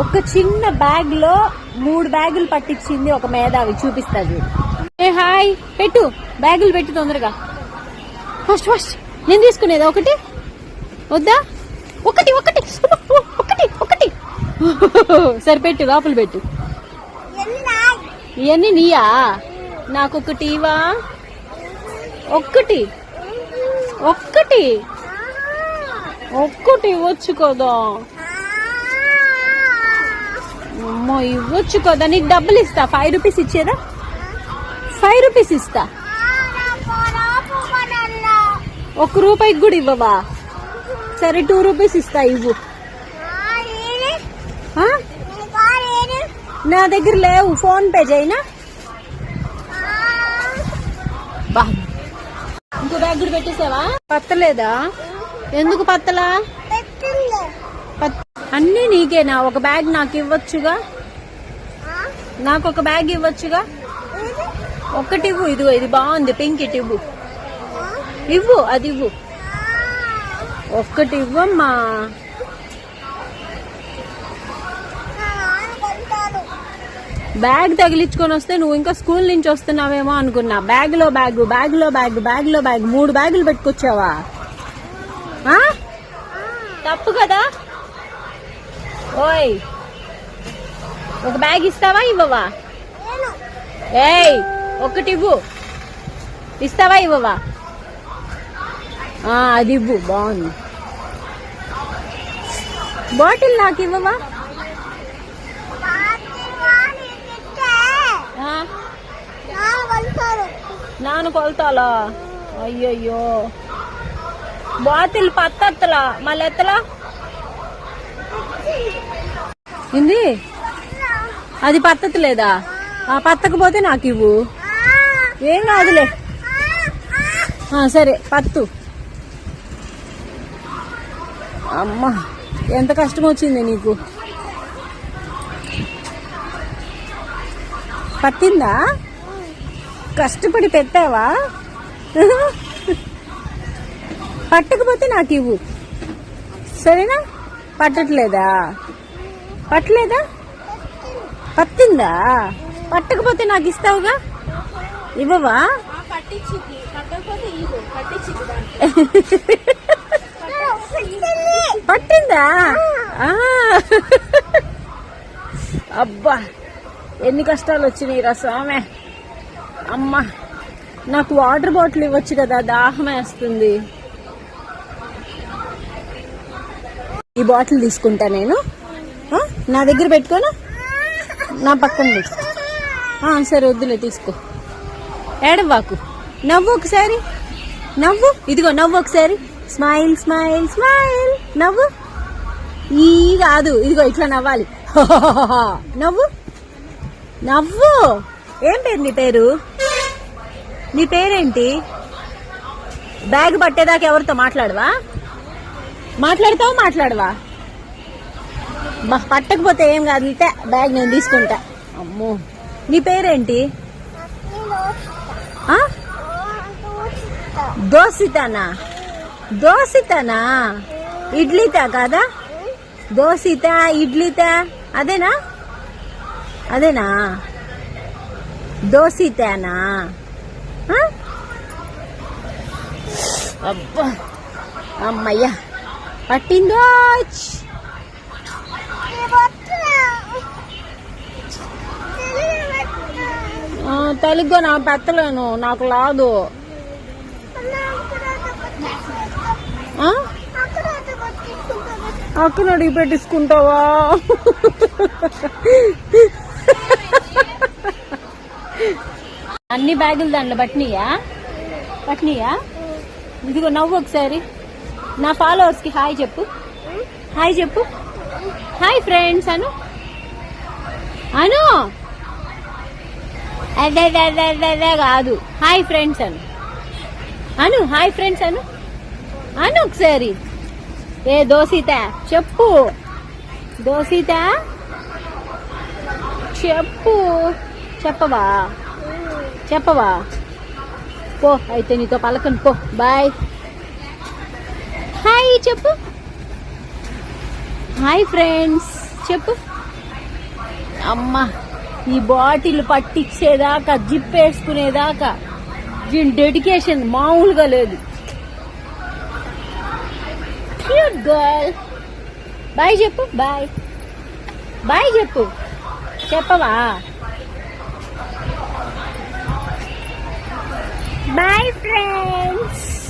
ఒక చిన్న బ్యాగ్ లో 3 బ్యాగులు పట్టించింది ఒక మేధావి. చూపిస్తా చూడు. ఏ హాయ్ పెట్టు, బ్యాగులు పెట్టు తొందరగా. ఫస్ట్ ఫస్ట్ నేను తీసుకునేదా ఒకటి వద్దా? ఒకటి ఒకటి ఒకటి ఒకటి సరే పెట్టు, లోపల పెట్టు. ఇవన్నీ నీయా? నాకొకటి ఇవా? ఒక్కటి ఒక్కటి ఒక్కటి ఇవ్వచ్చు కదా అమ్మో, ఇవ్వచ్చు కదా. నీకు డబ్బులు ఇస్తా, 5 రూపీస్ ఇచ్చేదా? 5 రూపీస్ ఇస్తా. 1 రూపాయికి కూడా ఇవ్వవా? సరే 2 రూపీస్ ఇస్తా, ఇవ్వు. నా దగ్గర లేవు, ఫోన్ పే చేయనా? ఇంకో బ్యాగ్ కూడా పెట్టేసావా? పత్తలేదా? ఎందుకు పత్తలా? అన్నీ నీకేనా? ఒక బ్యాగ్ నాకు ఇవ్వచ్చుగా, నాకు ఒక బ్యాగ్ ఇవ్వచ్చుగా. ఒక్కటి ఇవ్వు. ఇదిగో ఇది బాగుంది, పింక్. ఇటు ఇవ్వు, ఇవ్వు, అది ఇవ్వు. ఒక్కటి ఇవ్వమ్మా. బ్యాగ్ తగిలించుకొని వస్తే నువ్వు ఇంకా స్కూల్ నుంచి వస్తున్నావేమో అనుకున్నా. బ్యాగ్ లో బ్యాగ్, బ్యాగ్ లో బ్యాగ్, బ్యాగ్ లో బ్యాగ్, 3 బ్యాగులు పెట్టుకొచ్చావా? తప్పు కదా. ఓయ్, ఒక బ్యాగ్ ఇస్తావా ఇవ్వవా? ఏయ్, ఒక్కటి ఇవ్వు. ఇస్తావా ఇవ్వవా? అది ఇవ్వు, బాగుంది. బాటిల్ నాకు ఇవ్వవా? నాను కొలతాలా? అయ్యయ్యో, బాటిల్ పత్తలా, మళ్ళీ ఎత్తలా? ఏంది అది? పత్తలేదా? పత్తకపోతే నాకు ఇవ్వు. ఏం కాదులే. సరే పత్తు. అమ్మా, ఎంత కష్టం వచ్చింది నీకు. పట్టిందా? కష్టపడి పెట్టావా? పట్టకపోతే నాకు ఇవ్వు, సరేనా? పట్టట్లేదా? పట్టలేదా? పట్టిందా? పట్టకపోతే నాకు ఇస్తావుగా, ఇవ్వవా? పట్టిందా? అబ్బా, ఎన్ని కష్టాలు వచ్చినాయి రా స్వామి. అమ్మా, నాకు వాటర్ బాటిల్ ఇవ్వచ్చు కదా, దాహం వేస్తుంది. ఈ బాటిల్ తీసుకుంటా నేను, నా దగ్గర పెట్టుకోను, నా పక్కన పెట్టు. సరే వద్దులే, తీసుకో. ఏడవాకు, నవ్వు ఒకసారి, నవ్వు. ఇదిగో నవ్వు ఒకసారి. స్మైల్ స్మైల్ స్మైల్, నవ్వు. ఈ కాదు, ఇదిగో ఇట్లా నవ్వాలి. నవ్వు నవ్వు. ఏం పేరు నీ పేరు? నీ పేరేంటి? బ్యాగ్ పట్టేదాకా ఎవరితో మాట్లాడవా? మాట్లాడతావా మాట్లాడవా? పట్టకపోతే ఏం కాదు, బ్యాగ్ నేను తీసుకుంటా. అమ్మో, నీ పేరేంటి? దోసితానా? దోసితానా? ఇడ్లీతా కాదా? దోసితా, ఇడ్లీతా, అదేనా? అదేనా? దోసితానా? అబ్బా, అమ్మయ్యా, పట్టిందో. తెలుగు నా పెట్టలేను, నాకు రాదు. అక్కడ అడిగి పెట్టించుకుంటావా? అన్ని బ్యాగులు దాంట్లో పట్టినయా? పట్టినయా? ఇదిగో నవ్వు ఒకసారి. నా ఫాలోవర్స్ కి హాయ్ చెప్పు. హాయ్ చెప్పు. హాయ్ ఫ్రెండ్స్ అను. అను అదే కాదు, హాయ్ ఫ్రెండ్స్ అను. అను హాయ్ ఫ్రెండ్స్ అను. అను ఒకసారి. ఏ దోసిత చెప్పు. దోసిత చెప్పు. చెప్పవా? చెప్పవా? పో అయితే, నీతో పలకను పో. బాయ్. హాయ్ చెప్పు. హాయ్ ఫ్రెండ్స్ చెప్పు. అమ్మ ఈ బాటిల్ పట్టించేదాకా జిప్ వేసుకునేదాకా దీని డెడికేషన్ మామూలుగా లేదు. Cute girl. బాయ్ చెప్పు. బాయ్ బాయ్ చెప్పు. చెప్పవా? Bye friends.